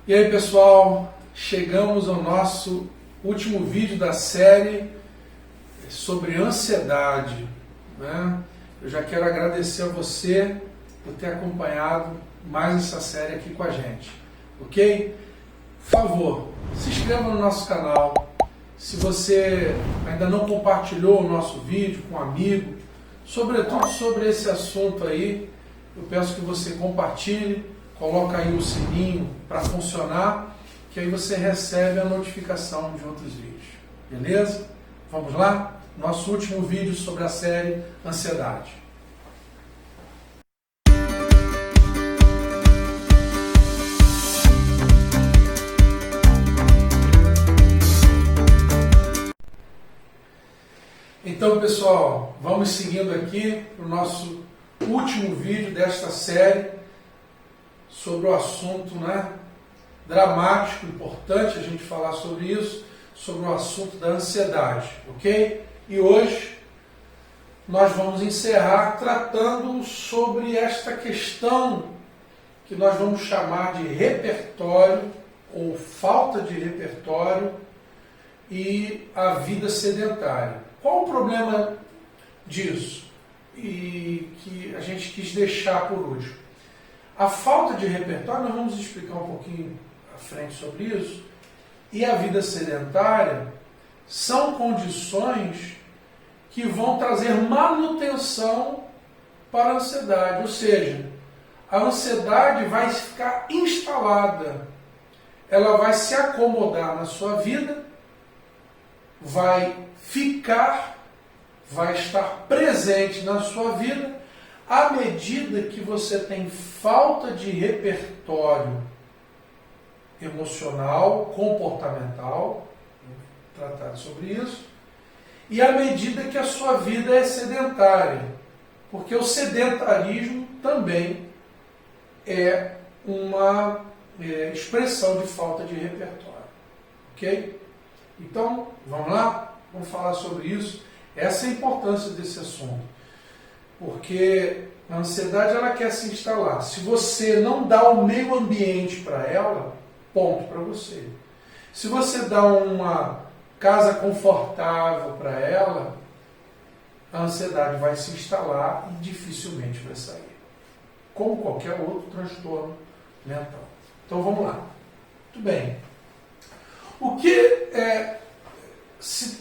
E aí, pessoal, chegamos ao nosso último vídeo da série sobre ansiedade, né? Eu já quero agradecer a você por ter acompanhado mais essa série aqui com a gente, ok? Por favor, se inscreva no nosso canal. Se você ainda não compartilhou o nosso vídeo com um amigo, sobretudo sobre esse assunto aí, eu peço que você compartilhe, coloca aí o sininho para funcionar, que aí você recebe a notificação de outros vídeos. Beleza? Vamos lá? Nosso último vídeo sobre a série Ansiedade. Então, pessoal, vamos seguindo aqui para o nosso último vídeo desta série sobre o assunto, né, dramático, importante a gente falar sobre isso, sobre o assunto da ansiedade, ok? E hoje nós vamos encerrar tratando sobre esta questão que nós vamos chamar de repertório ou falta de repertório e a vida sedentária. Qual o problema disso? E que a gente quis deixar por último. A falta de repertório, nós vamos explicar um pouquinho à frente sobre isso, e a vida sedentária são condições que vão trazer manutenção para a ansiedade, ou seja, a ansiedade vai ficar instalada, ela vai se acomodar na sua vida, vai estar presente na sua vida, à medida que você tem falta de repertório emocional, comportamental, tratar sobre isso, e à medida que a sua vida é sedentária, porque o sedentarismo também é uma expressão de falta de repertório, ok? Então, vamos lá? Vamos falar sobre isso. Essa é a importância desse assunto. Porque a ansiedade ela quer se instalar. Se você não dá o meio ambiente para ela, ponto para você. Se você dá uma casa confortável para ela, a ansiedade vai se instalar e dificilmente vai sair. Como qualquer outro transtorno mental. Então vamos lá. Muito bem.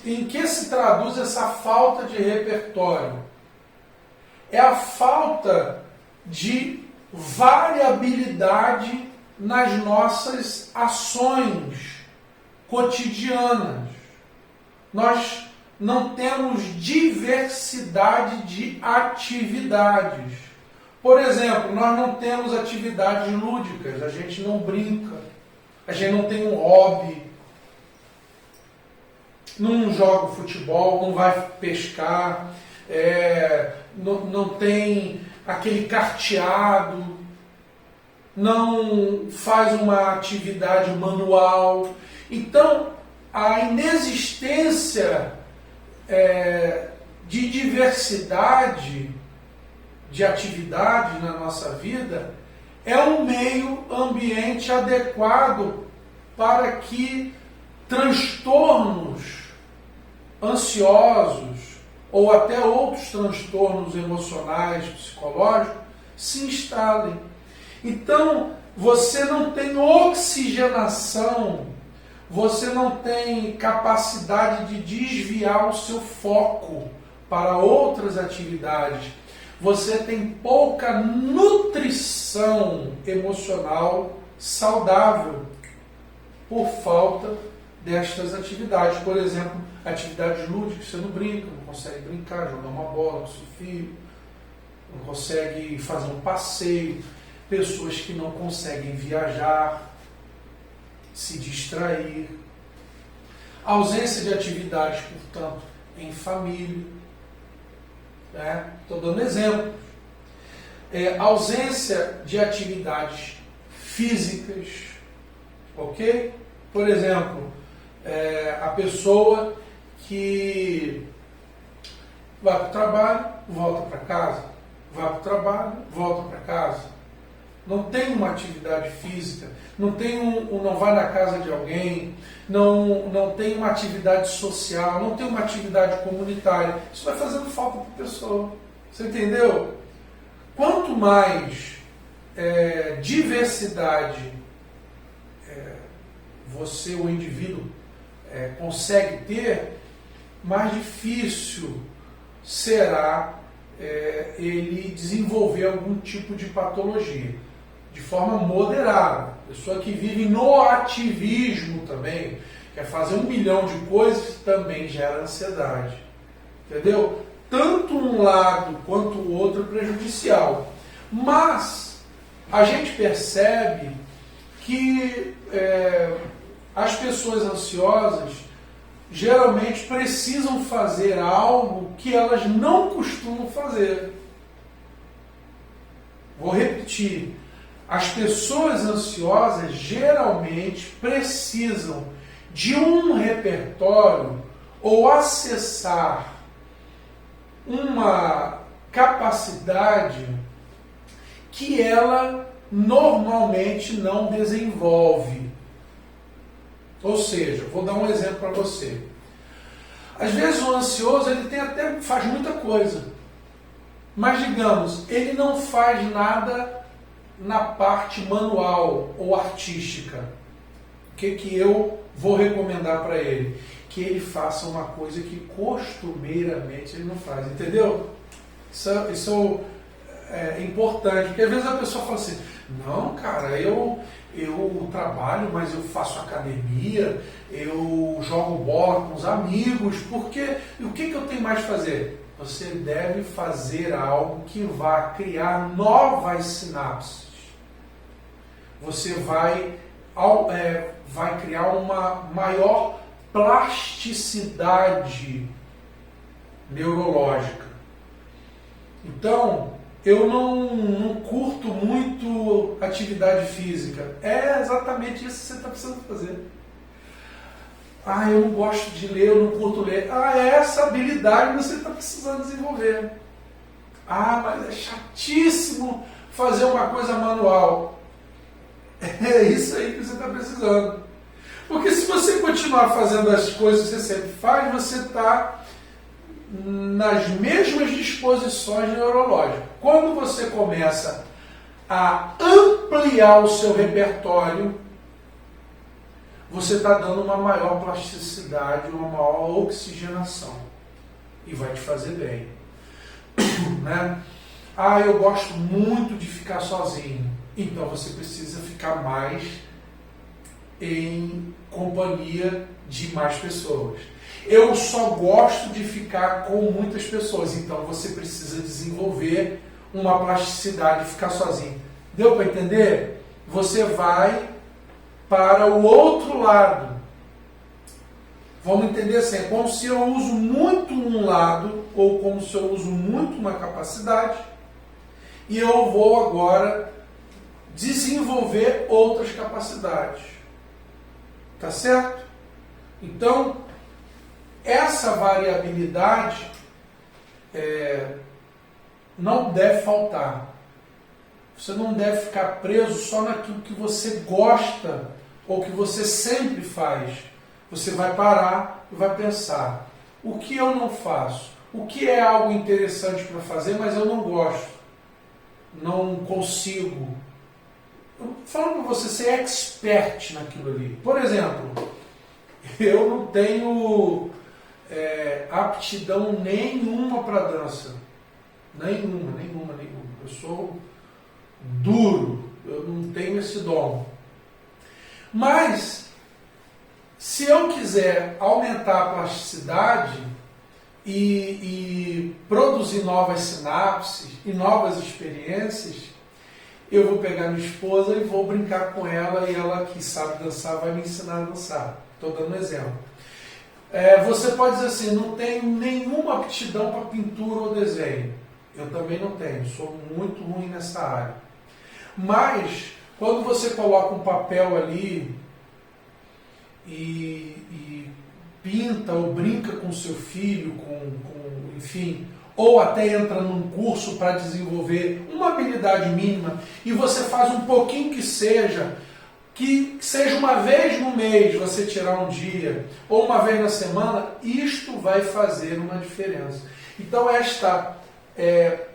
Em que se traduz essa falta de repertório? É a falta de variabilidade nas nossas ações cotidianas. Nós não temos diversidade de atividades. Por exemplo, nós não temos atividades lúdicas, a gente não brinca, a gente não tem um hobby, não joga futebol, não vai pescar, não tem aquele carteado, não faz uma atividade manual. Então, a inexistência de diversidade de atividade na nossa vida é um meio ambiente adequado para que transtornos ansiosos ou até outros transtornos emocionais, psicológicos, se instalem. Então, você não tem oxigenação, você não tem capacidade de desviar o seu foco para outras atividades. Você tem pouca nutrição emocional saudável por falta destas atividades. Por exemplo, atividades lúdicas, você não brinca, não consegue brincar, jogar uma bola com seu filho, não consegue fazer um passeio, pessoas que não conseguem viajar, se distrair, ausência de atividades, portanto, em família, estou dando exemplos, ausência de atividades físicas, ok? Por exemplo, a pessoa que vai para o trabalho, volta para casa, vai para o trabalho, volta para casa. não tem uma atividade física, não tem não vai na casa de alguém, não tem uma atividade social, não tem uma atividade comunitária, isso vai fazendo falta para a pessoa. Você entendeu? Quanto mais diversidade você, o indivíduo, consegue ter, mais difícil será ele desenvolver algum tipo de patologia, de forma moderada. Pessoa que vive no ativismo também, quer fazer 1 milhão de coisas, também gera ansiedade. Entendeu? Tanto um lado quanto o outro é prejudicial. Mas a gente percebe que as pessoas ansiosas geralmente precisam fazer algo que elas não costumam fazer. Vou repetir. As pessoas ansiosas geralmente precisam de um repertório ou acessar uma capacidade que ela normalmente não desenvolve. Ou seja, vou dar um exemplo para você. Às vezes o ansioso ele faz muita coisa, mas digamos, ele não faz nada na parte manual ou artística. O que eu vou recomendar para ele? Que ele faça uma coisa que costumeiramente ele não faz, entendeu? Isso é importante, porque às vezes a pessoa fala assim, não, cara, eu trabalho, mas eu faço academia, eu jogo bola com os amigos, porque o que eu tenho mais de fazer? Você deve fazer algo que vá criar novas sinapses. Você vai criar uma maior plasticidade neurológica. Então, eu não curto muito atividade física. É exatamente isso que você está precisando fazer. Eu não gosto de ler, eu não curto ler. É essa habilidade que você está precisando desenvolver. Mas é chatíssimo fazer uma coisa manual. É isso aí que você está precisando. Porque se você continuar fazendo as coisas que você sempre faz, você está nas mesmas disposições neurológicas. Quando você começa a ampliar o seu repertório, você está dando uma maior plasticidade, uma maior oxigenação. E vai te fazer bem. Né? Eu gosto muito de ficar sozinho. Então você precisa ficar mais em companhia de mais pessoas. Eu só gosto de ficar com muitas pessoas. Então você precisa desenvolver uma plasticidade de ficar sozinho. Deu para entender? Você vai para o outro lado. Vamos entender assim, é como se eu uso muito um lado, ou como se eu uso muito uma capacidade, e eu vou agora desenvolver outras capacidades. Tá certo? Então, essa variabilidade não deve faltar. Você não deve ficar preso só naquilo que você gosta ou que você sempre faz. Você vai parar e vai pensar, o que eu não faço? O que é algo interessante para fazer, mas eu não gosto? Não consigo? Falando para você ser expert naquilo ali. Por exemplo, eu não tenho aptidão nenhuma para dança. Nenhuma. Eu sou duro, eu não tenho esse dom. Mas, se eu quiser aumentar a plasticidade e produzir novas sinapses e novas experiências, eu vou pegar minha esposa e vou brincar com ela, e ela que sabe dançar vai me ensinar a dançar. Estou dando um exemplo. Você pode dizer assim, não tenho nenhuma aptidão para pintura ou desenho. Eu também não tenho, sou muito ruim nessa área. Mas, quando você coloca um papel ali e pinta ou brinca com seu filho, enfim, ou até entra num curso para desenvolver uma habilidade mínima e você faz um pouquinho que seja uma vez no mês você tirar um dia ou uma vez na semana, isto vai fazer uma diferença. Então esta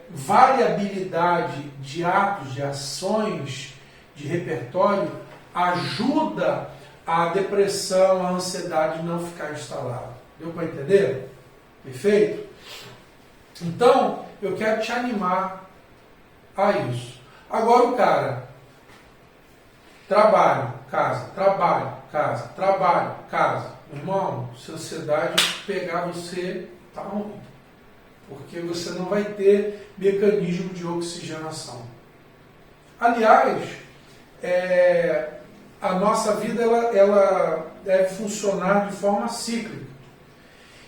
variabilidade de atos, de ações, de repertório ajuda a depressão, a ansiedade não ficar instalada. Deu para entender? Perfeito? Então, eu quero te animar a isso. Agora o cara, trabalho, casa, trabalho, casa, trabalho, casa. Meu irmão, se a ansiedade pegar você, tá ruim. Porque você não vai ter mecanismo de oxigenação. Aliás, a nossa vida ela deve funcionar de forma cíclica.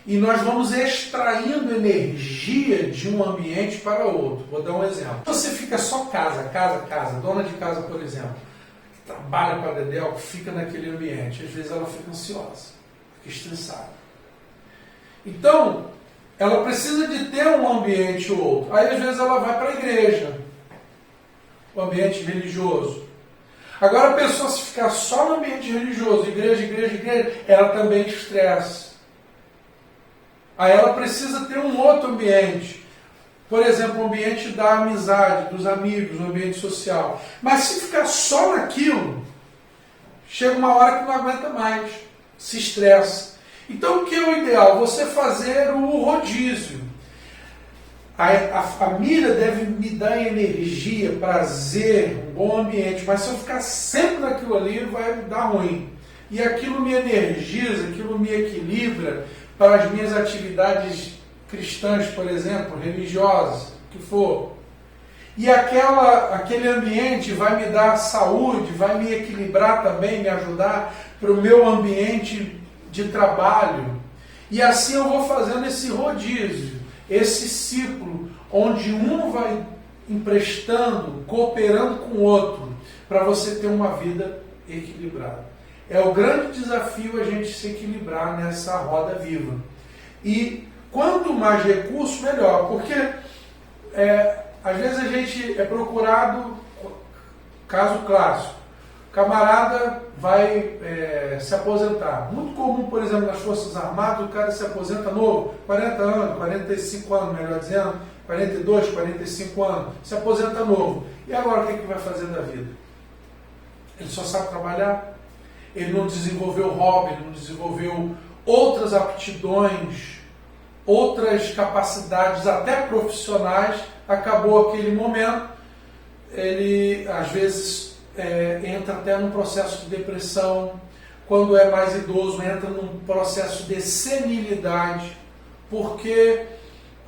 E nós vamos extraindo energia de um ambiente para outro. Vou dar um exemplo. Você fica só casa, dona de casa, por exemplo, que trabalha para dedéu, que fica naquele ambiente, às vezes ela fica ansiosa, fica estressada. Então, ela precisa de ter um ambiente ou outro. Aí, às vezes, ela vai para a igreja, o ambiente religioso. Agora, a pessoa, se ficar só no ambiente religioso, igreja, ela também estressa. Aí ela precisa ter um outro ambiente. Por exemplo, o ambiente da amizade, dos amigos, o ambiente social. Mas se ficar só naquilo, chega uma hora que não aguenta mais, se estressa. Então o que é o ideal? Você fazer o rodízio. A família deve me dar energia, prazer, um bom ambiente. Mas se eu ficar sempre naquilo ali, vai me dar ruim. E aquilo me energiza, aquilo me equilibra para as minhas atividades cristãs, por exemplo, religiosas, o que for. E aquele ambiente vai me dar saúde, vai me equilibrar também, me ajudar para o meu ambiente de trabalho. E assim eu vou fazendo esse rodízio, esse ciclo, onde um vai emprestando, cooperando com o outro, para você ter uma vida equilibrada. É o grande desafio a gente se equilibrar nessa roda viva. E quanto mais recurso, melhor. Porque às vezes a gente é procurado, caso clássico, camarada vai se aposentar. Muito comum, por exemplo, nas Forças Armadas, o cara se aposenta novo, 40 anos, 45 anos, melhor dizendo, 42, 45 anos, se aposenta novo. E agora o que ele vai fazer da vida? Ele só sabe trabalhar? Ele não desenvolveu hobby, ele não desenvolveu outras aptidões, outras capacidades, até profissionais. Acabou aquele momento, ele às vezes entra até num processo de depressão. Quando é mais idoso, entra num processo de senilidade, porque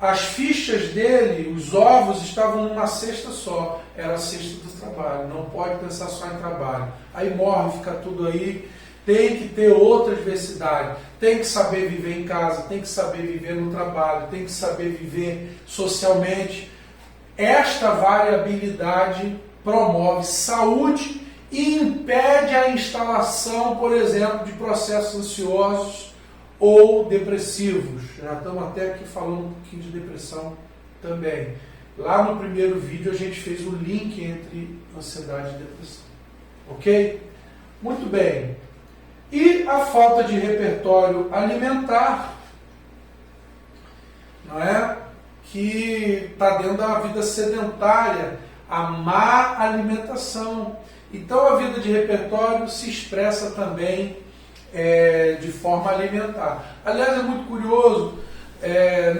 as fichas dele, os ovos, estavam numa cesta só. Era a cesta do trabalho, não pode pensar só em trabalho. Aí morre, fica tudo aí. Tem que ter outra diversidade, tem que saber viver em casa, tem que saber viver no trabalho, tem que saber viver socialmente. Esta variabilidade promove saúde e impede a instalação, por exemplo, de processos ansiosos ou depressivos. Já estamos até aqui falando um pouquinho de depressão também. Lá no primeiro vídeo a gente fez o link entre ansiedade e depressão. Ok? Muito bem. E a falta de repertório alimentar, não é? Que está dentro da vida sedentária, a má alimentação. Então a vida de repertório se expressa também de forma alimentar. Aliás, é muito curioso,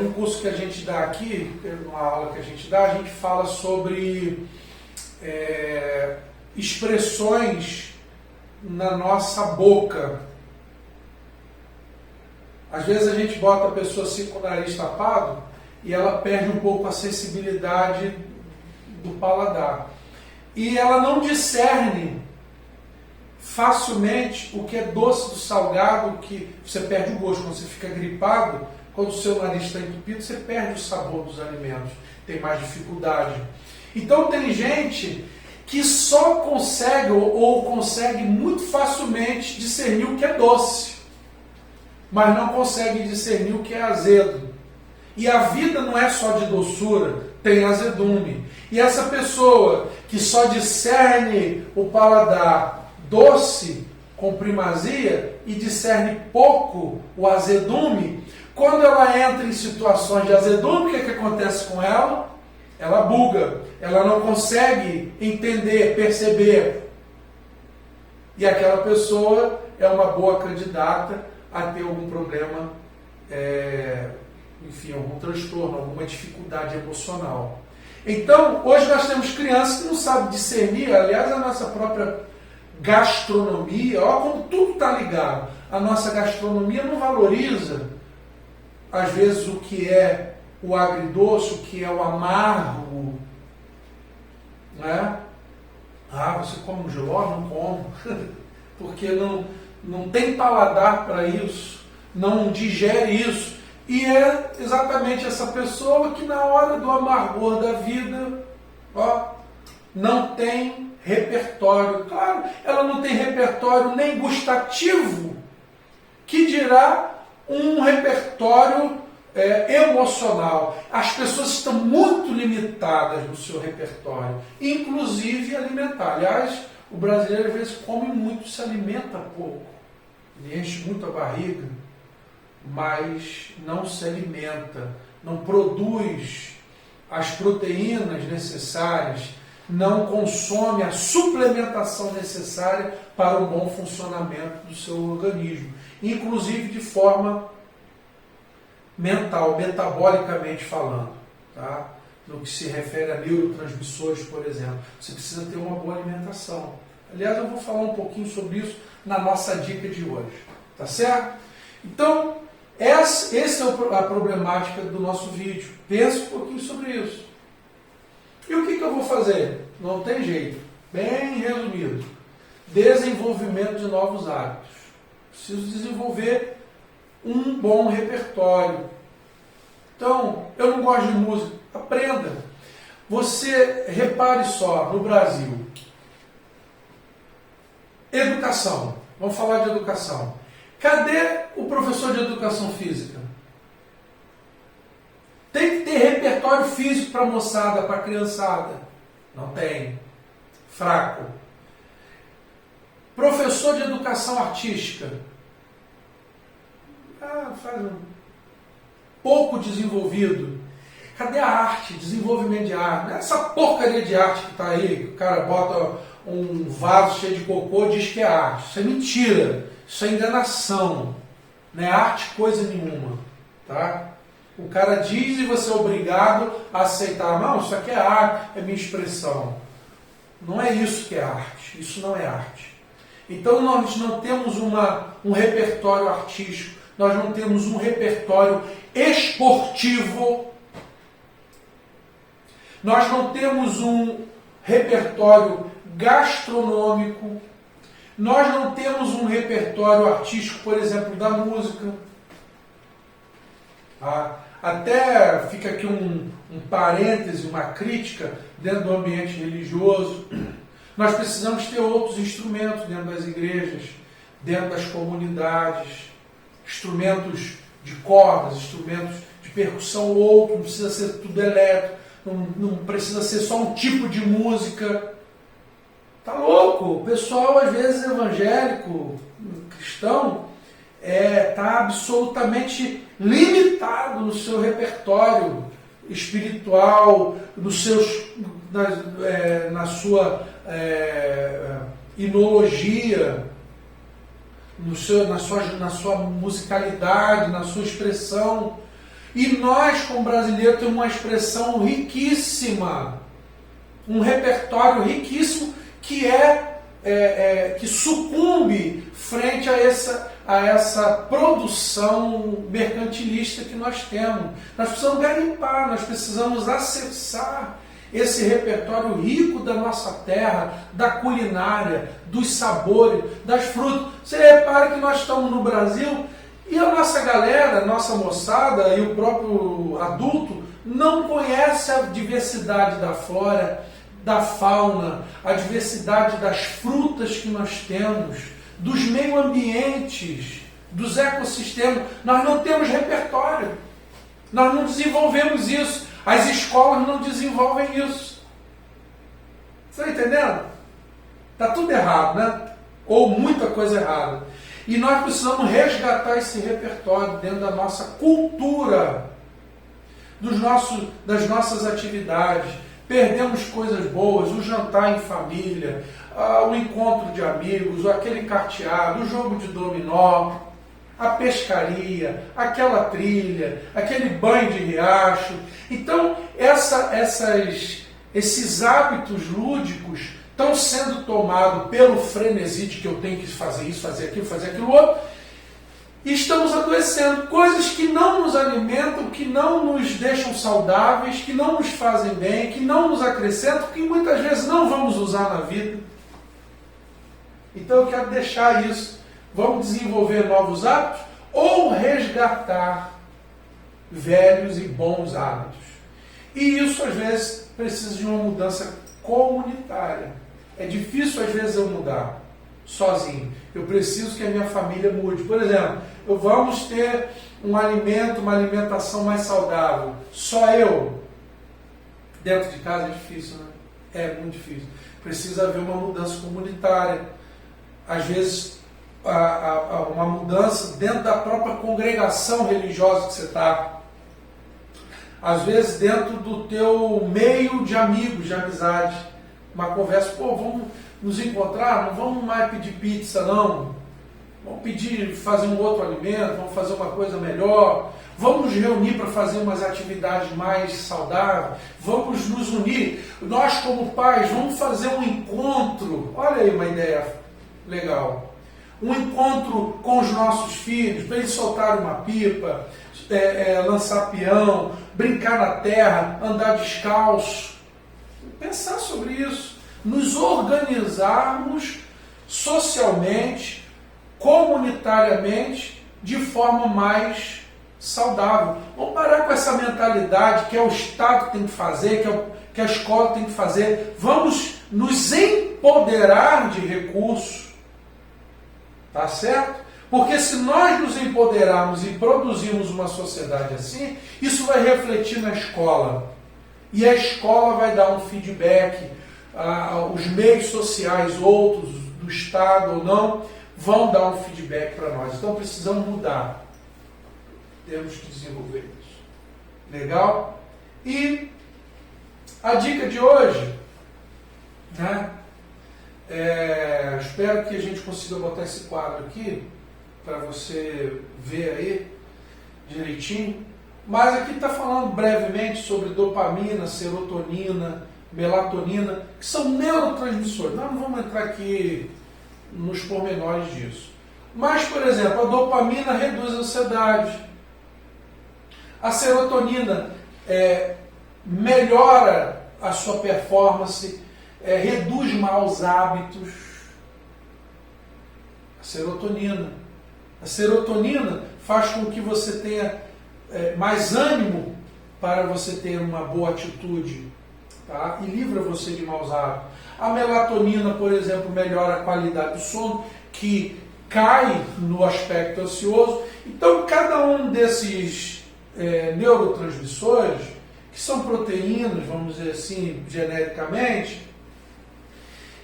num curso que a gente dá aqui, numa aula que a gente dá, a gente fala sobre expressões na nossa boca. Às vezes a gente bota a pessoa assim com o nariz tapado e ela perde um pouco a sensibilidade do paladar. E ela não discerne facilmente o que é doce do salgado, que você perde o gosto. Quando você fica gripado, quando o seu nariz está entupido, você perde o sabor dos alimentos, tem mais dificuldade. Então tem gente que só consegue ou consegue muito facilmente discernir o que é doce, mas não consegue discernir o que é azedo. E a vida não é só de doçura, tem azedume. E essa pessoa que só discerne o paladar doce com primazia e discerne pouco o azedume, quando ela entra em situações de azedume, o que acontece com ela? Ela buga, ela não consegue entender, perceber. E aquela pessoa é uma boa candidata a ter algum problema, enfim, algum transtorno, alguma dificuldade emocional. Então, hoje nós temos crianças que não sabem discernir, aliás, a nossa própria gastronomia, olha como tudo está ligado. A nossa gastronomia não valoriza, às vezes, o que é o agridoce, o que é o amargo. Né? Ah, você come um jiló? Não como. Porque não tem paladar para isso, não digere isso. E é exatamente essa pessoa que na hora do amargor da vida, não tem repertório. Claro, ela não tem repertório nem gustativo, que dirá um repertório emocional. As pessoas estão muito limitadas no seu repertório, inclusive alimentar. Aliás, o brasileiro às vezes come muito, se alimenta pouco. Ele enche muito a barriga, mas não se alimenta, não produz as proteínas necessárias, não consome a suplementação necessária para o bom funcionamento do seu organismo, inclusive de forma mental, metabolicamente falando, tá? No que se refere a neurotransmissores, por exemplo. Você precisa ter uma boa alimentação. Aliás, eu vou falar um pouquinho sobre isso na nossa dica de hoje, tá certo? Então, essa é a problemática do nosso vídeo. Pense um pouquinho sobre isso. E o que eu vou fazer? Não tem jeito. Bem resumido. Desenvolvimento de novos hábitos. Preciso desenvolver um bom repertório. Então, eu não gosto de música. Aprenda. Você, repare só, no Brasil. Educação. Vamos falar de educação. Cadê o professor de educação física? Tem que ter repertório físico para a moçada, para a criançada. Não tem. Fraco. Professor de educação artística. Faz um pouco desenvolvido. Cadê a arte? Desenvolvimento de arte. Não é essa porcaria de arte que está aí, que o cara bota um vaso cheio de cocô e diz que é arte. Isso é mentira. Isso é enganação. Não é arte coisa nenhuma. Tá? O cara diz e você é obrigado a aceitar. Não, isso aqui é arte, é minha expressão. Não é isso que é arte. Isso não é arte. Então nós não temos um repertório artístico. Nós não temos um repertório esportivo. Nós não temos um repertório gastronômico. Nós não temos um repertório artístico, por exemplo, da música. Até fica aqui um parêntese, uma crítica dentro do ambiente religioso. Nós precisamos ter outros instrumentos dentro das igrejas, dentro das comunidades, instrumentos de cordas, instrumentos de percussão outro, não precisa ser tudo elétrico, não precisa ser só um tipo de música. Tá louco? O pessoal, às vezes, evangélico, cristão, está absolutamente limitado no seu repertório espiritual, na sua inologia, na sua musicalidade, na sua expressão. E nós, como brasileiros, temos uma expressão riquíssima, um repertório riquíssimo que sucumbe frente a essa produção mercantilista que nós temos. Nós precisamos garimpar, nós precisamos acessar esse repertório rico da nossa terra, da culinária, dos sabores, das frutas. Você repara que nós estamos no Brasil e a nossa galera, a nossa moçada e o próprio adulto não conhece a diversidade da flora, da fauna, a diversidade das frutas que nós temos, dos meio ambientes, dos ecossistemas. Nós não temos repertório. Nós não desenvolvemos isso. As escolas não desenvolvem isso. Você está entendendo? Está tudo errado, né? Ou muita coisa errada. E nós precisamos resgatar esse repertório dentro da nossa cultura, das nossas atividades. Perdemos coisas boas, o jantar em família, o encontro de amigos, aquele carteado, o jogo de dominó, a pescaria, aquela trilha, aquele banho de riacho. Então, esses hábitos lúdicos estão sendo tomados pelo frenesi de que eu tenho que fazer isso, fazer aquilo outro, e estamos adoecendo. Coisas que não nos alimentam, que não nos deixam saudáveis, que não nos fazem bem, que não nos acrescentam, que muitas vezes não vamos usar na vida. Então eu quero deixar isso. Vamos desenvolver novos hábitos ou resgatar velhos e bons hábitos. E isso às vezes precisa de uma mudança comunitária. É difícil às vezes eu mudar sozinho. Eu preciso que a minha família mude. Por exemplo, vamos ter um alimento, uma alimentação mais saudável. Só eu? Dentro de casa é difícil, né? É muito difícil. Precisa haver uma mudança comunitária. Às vezes, uma mudança dentro da própria congregação religiosa que você está. Às vezes dentro do teu meio de amigos, de amizade. Uma conversa, vamos nos encontrar, não vamos mais pedir pizza, não. Vamos fazer um outro alimento, vamos fazer uma coisa melhor. Vamos nos reunir para fazer umas atividades mais saudáveis. Vamos nos unir. Nós, como pais, vamos fazer um encontro. Olha aí uma ideia legal. Um encontro com os nossos filhos, para eles soltarem uma pipa, lançar peão, brincar na terra, andar descalço. Pensar sobre isso. Nos organizarmos socialmente, comunitariamente, de forma mais saudável. Vamos parar com essa mentalidade que é o Estado que tem que fazer, que a escola tem que fazer. Vamos nos empoderar de recursos. Tá certo? Porque se nós nos empoderarmos e produzirmos uma sociedade assim, isso vai refletir na escola. E a escola vai dar um feedback, os meios sociais, outros, do Estado ou não, vão dar um feedback para nós. Então precisamos mudar. Temos que desenvolver isso. Legal? E a dica de hoje, né? Espero que a gente consiga botar esse quadro aqui para você ver aí direitinho. Mas aqui está falando brevemente sobre dopamina, serotonina, melatonina, que são neurotransmissores. Nós não vamos entrar aqui nos pormenores disso. Mas, por exemplo, a dopamina reduz a ansiedade. A serotonina melhora a sua performance, reduz maus hábitos. A serotonina faz com que você tenha mais ânimo para você ter uma boa atitude, tá? E livra você de maus hábitos. A melatonina, por exemplo, melhora a qualidade do sono, que cai no aspecto ansioso. Então, cada um desses neurotransmissores, que são proteínas, vamos dizer assim, genericamente,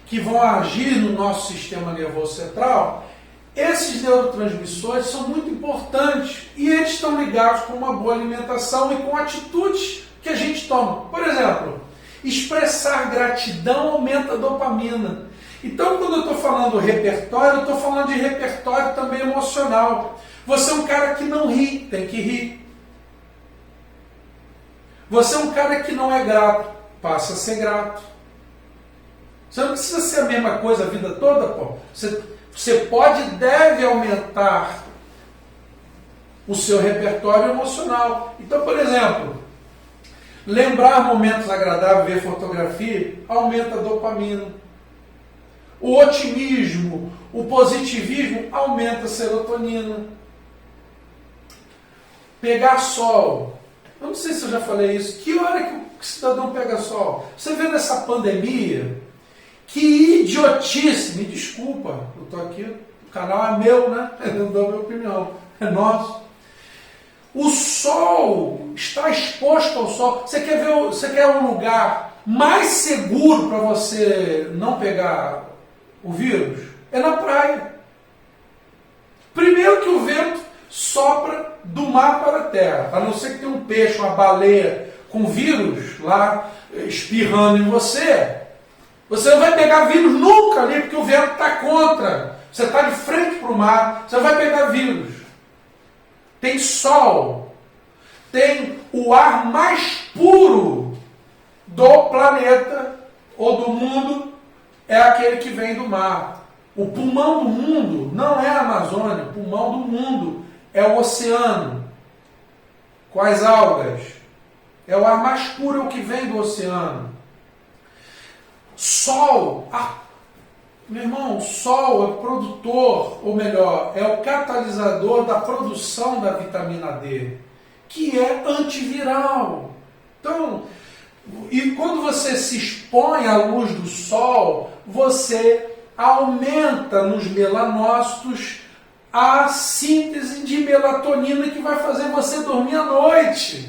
que vão agir no nosso sistema nervoso central, esses neurotransmissores são muito importantes e eles estão ligados com uma boa alimentação e com atitudes que a gente toma. Por exemplo, expressar gratidão aumenta a dopamina. Então, quando eu estou falando repertório, eu estou falando de repertório também emocional. Você é um cara que não ri, tem que rir. Você é um cara que não é grato, passa a ser grato. Você não precisa ser a mesma coisa a vida toda, pô. Você pode e deve aumentar o seu repertório emocional. Então, por exemplo, lembrar momentos agradáveis, ver fotografia, aumenta a dopamina. O otimismo, o positivismo, aumenta a serotonina. Pegar sol. Eu não sei se eu já falei isso. Que hora que o cidadão pega sol? Você vê nessa pandemia, que idiotice, me desculpa, eu estou aqui, o canal é meu, né? Eu não dou a minha opinião, é nosso. O sol, está exposto ao sol. Você quer um lugar mais seguro para você não pegar o vírus? É na praia. Primeiro que o vento sopra do mar para a terra. A não ser que tenha um peixe, uma baleia com vírus lá espirrando em você. Você não vai pegar vírus nunca ali, porque o vento está contra. Você está de frente para o mar, você não vai pegar vírus. Tem sol. Tem o ar mais puro do planeta ou do mundo, é aquele que vem do mar. O pulmão do mundo não é a Amazônia, o pulmão do mundo é o oceano, com as algas. É o ar mais puro, é o que vem do oceano. Sol, meu irmão, o sol é produtor, ou melhor, é o catalisador da produção da vitamina D, que é antiviral. Então, e quando você se expõe à luz do sol, você aumenta nos melanócitos a síntese de melatonina que vai fazer você dormir à noite.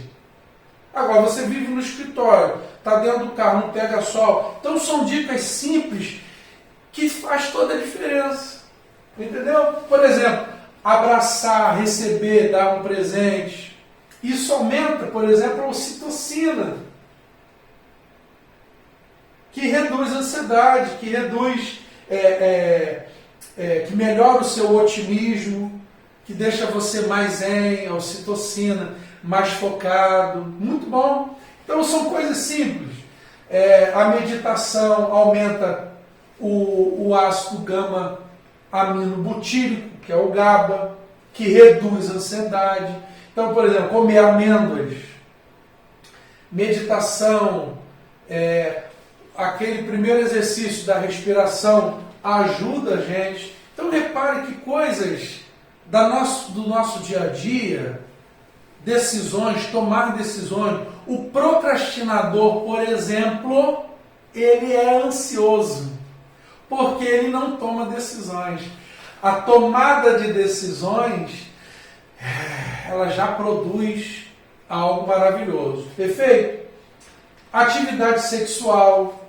Agora, você vive no escritório, está dentro do carro, não pega sol. Então, são dicas simples que faz toda a diferença. Entendeu? Por exemplo, abraçar, receber, dar um presente. Isso aumenta, por exemplo, a ocitocina, que reduz a ansiedade, que reduz, que melhora o seu otimismo, que deixa você mais zen, a ocitocina, mais focado. Muito bom. Então são coisas simples. A meditação aumenta o ácido gama-aminobutírico, que é o GABA, que reduz a ansiedade. Então, por exemplo, comer amêndoas, meditação, aquele primeiro exercício da respiração ajuda a gente. Então, repare que coisas do nosso dia a dia, decisões, tomar decisões. O procrastinador, por exemplo, ele é ansioso, porque ele não toma decisões. A tomada de decisões, ela já produz algo maravilhoso. Perfeito? Atividade sexual.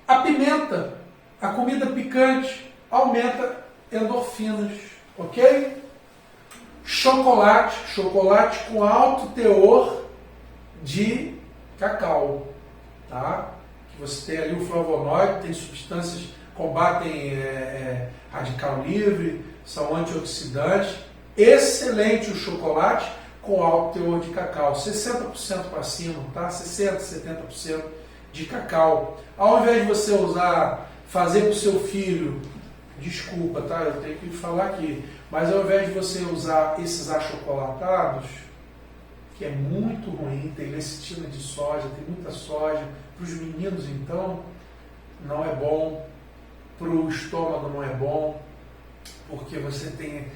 A pimenta, a comida picante, aumenta endorfinas. Ok? Chocolate com alto teor de cacau. Tá? Que você tem ali o flavonoide, tem substâncias que combatem radical livre, são antioxidantes. Excelente o chocolate com alto teor de cacau, 60% para cima, tá? 60%, 70% de cacau. Ao invés de você fazer para o seu filho, desculpa, tá? Eu tenho que falar aqui, mas ao invés de você usar esses achocolatados, que é muito ruim, tem lecitina de soja, tem muita soja, para os meninos então não é bom, para o estômago não é bom, porque você tem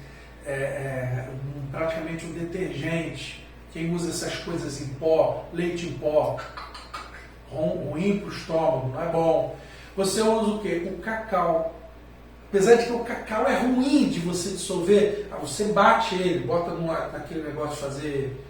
praticamente um detergente. Quem usa essas coisas em pó, leite em pó, ruim para o estômago, não é bom. Você usa o quê? O cacau. Apesar de que o cacau é ruim de você dissolver, você bate ele, bota naquele negócio de fazer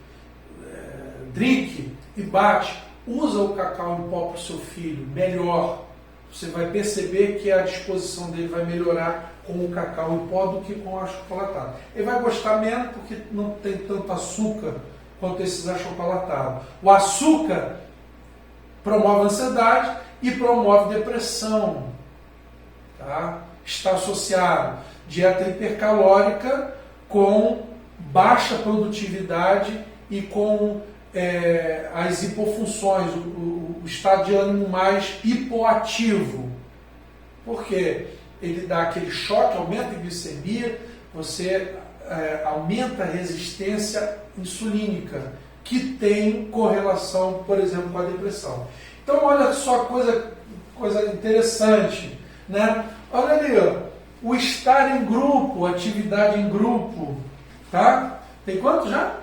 drink e bate. Usa o cacau em pó para o seu filho, melhor. Você vai perceber que a disposição dele vai melhorar com o cacau em pó do que com o achocolatado. Ele vai gostar menos porque não tem tanto açúcar quanto esses achocolatados. O açúcar promove ansiedade e promove depressão. Tá? Está associado dieta hipercalórica com baixa produtividade e com as hipofunções, o estado de ânimo mais hipoativo. Por quê? Ele dá aquele choque, aumenta a glicemia, você aumenta a resistência insulínica, que tem correlação, por exemplo, com a depressão. Então, olha só coisa interessante, né? Olha ali, ó, o estar em grupo, atividade em grupo, tá? Tem quanto já?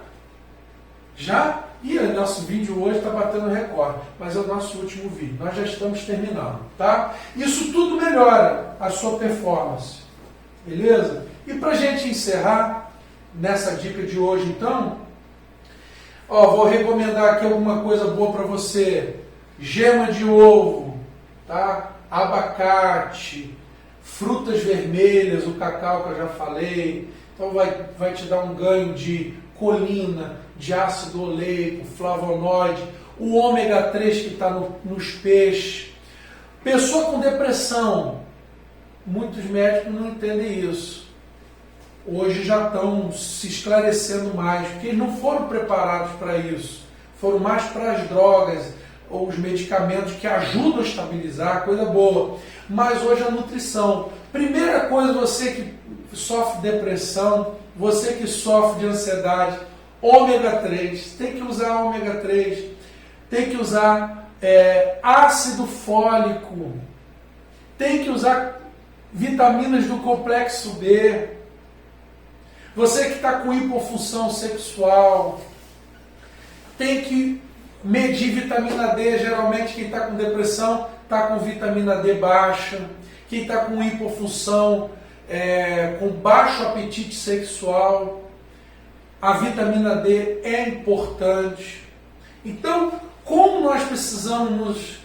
Já? E o nosso vídeo hoje está batendo recorde, mas é o nosso último vídeo. Nós já estamos terminando, tá? Isso tudo melhora a sua performance, beleza? E para a gente encerrar, nessa dica de hoje, então, vou recomendar aqui alguma coisa boa para você. Gema de ovo, tá? Abacate, frutas vermelhas, o cacau que eu já falei. Então vai te dar um ganho de colina, de ácido oleico, flavonoide, o ômega 3 que está nos peixes. Pessoa com depressão, muitos médicos não entendem isso. Hoje já estão se esclarecendo mais, porque eles não foram preparados para isso. Foram mais para as drogas ou os medicamentos que ajudam a estabilizar, coisa boa. Mas hoje a nutrição. Primeira coisa, você que sofre de depressão, você que sofre de ansiedade, ômega 3, tem que usar ômega 3, tem que usar ácido fólico, tem que usar vitaminas do complexo B. Você que está com hipofunção sexual, tem que medir vitamina D. Geralmente quem está com depressão está com vitamina D baixa. Quem está com hipofunção, com baixo apetite sexual, a vitamina D é importante. Então, como nós precisamos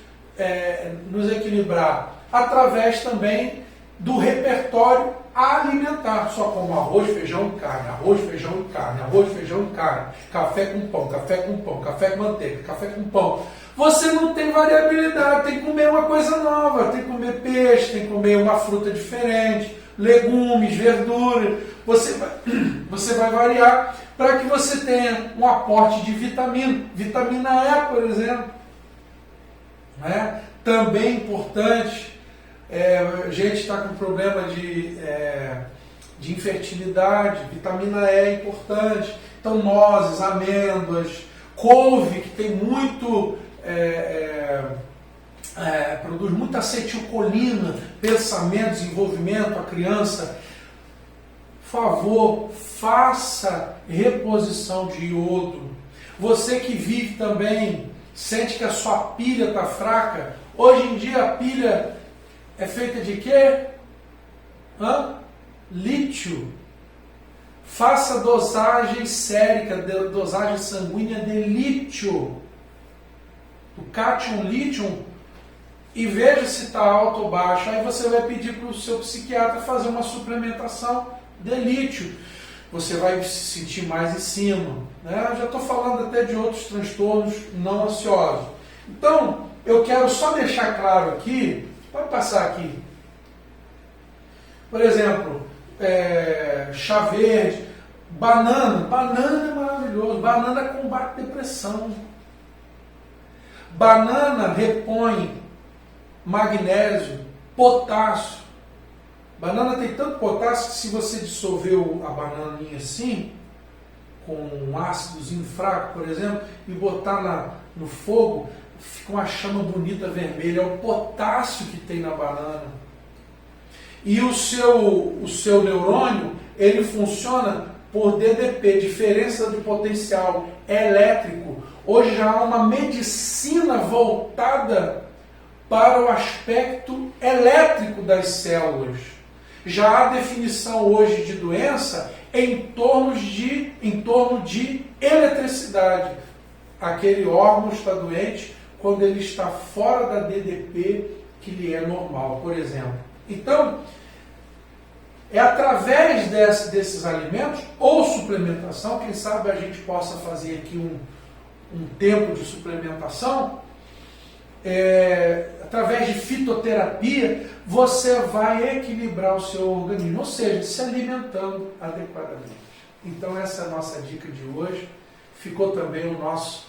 nos equilibrar? Através também do repertório alimentar. Só como arroz, feijão e carne, arroz, feijão e carne, arroz, feijão e carne, café com pão, café com pão, café com manteiga, café com pão. Você não tem variabilidade, tem que comer uma coisa nova, tem que comer peixe, tem que comer uma fruta diferente, legumes, verduras. Você vai variar para que você tenha um aporte de vitamina. Vitamina E, por exemplo. Também importante. Gente está com problema de infertilidade, vitamina E é importante. Então, nozes, amêndoas, couve, que tem muito, produz muita acetilcolina, pensamento, desenvolvimento, a criança. Por favor, faça reposição de iodo. Você que vive também, sente que a sua pilha está fraca. Hoje em dia a pilha é feita de quê? Lítio. Faça dosagem sérica, dosagem sanguínea de lítio. O cátion lítio. E veja se está alto ou baixo. Aí você vai pedir para o seu psiquiatra fazer uma suplementação de lítio. Você vai se sentir mais em cima. Eu já estou falando até de outros transtornos não ansiosos. Então, eu quero só deixar claro aqui. Pode passar aqui. Por exemplo, chá verde, banana. Banana é maravilhoso. Banana combate depressão. Banana repõe magnésio, potássio. Banana tem tanto potássio que se você dissolver a bananinha assim, com um ácidozinho fraco, por exemplo, e botar no fogo, fica uma chama bonita vermelha. É o potássio que tem na banana. E o seu neurônio, ele funciona por DDP, diferença de potencial elétrico. Hoje já há uma medicina voltada para o aspecto elétrico das células. Já há definição hoje de doença em torno de eletricidade. Aquele órgão está doente quando ele está fora da DDP que lhe é normal, por exemplo. Então, é através desses alimentos ou suplementação, quem sabe a gente possa fazer aqui um tempo de suplementação, através de fitoterapia, você vai equilibrar o seu organismo, ou seja, se alimentando adequadamente. Então essa é a nossa dica de hoje. Ficou também o nosso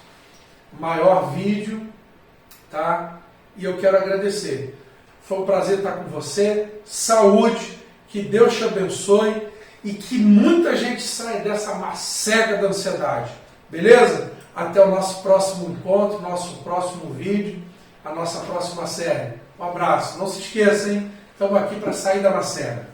maior vídeo, tá? E eu quero agradecer. Foi um prazer estar com você. Saúde, que Deus te abençoe e que muita gente saia dessa macega da ansiedade. Beleza? Até o nosso próximo encontro, nosso próximo vídeo, a nossa próxima série. Um abraço. Não se esqueça, hein? Estamos aqui para sair da macega.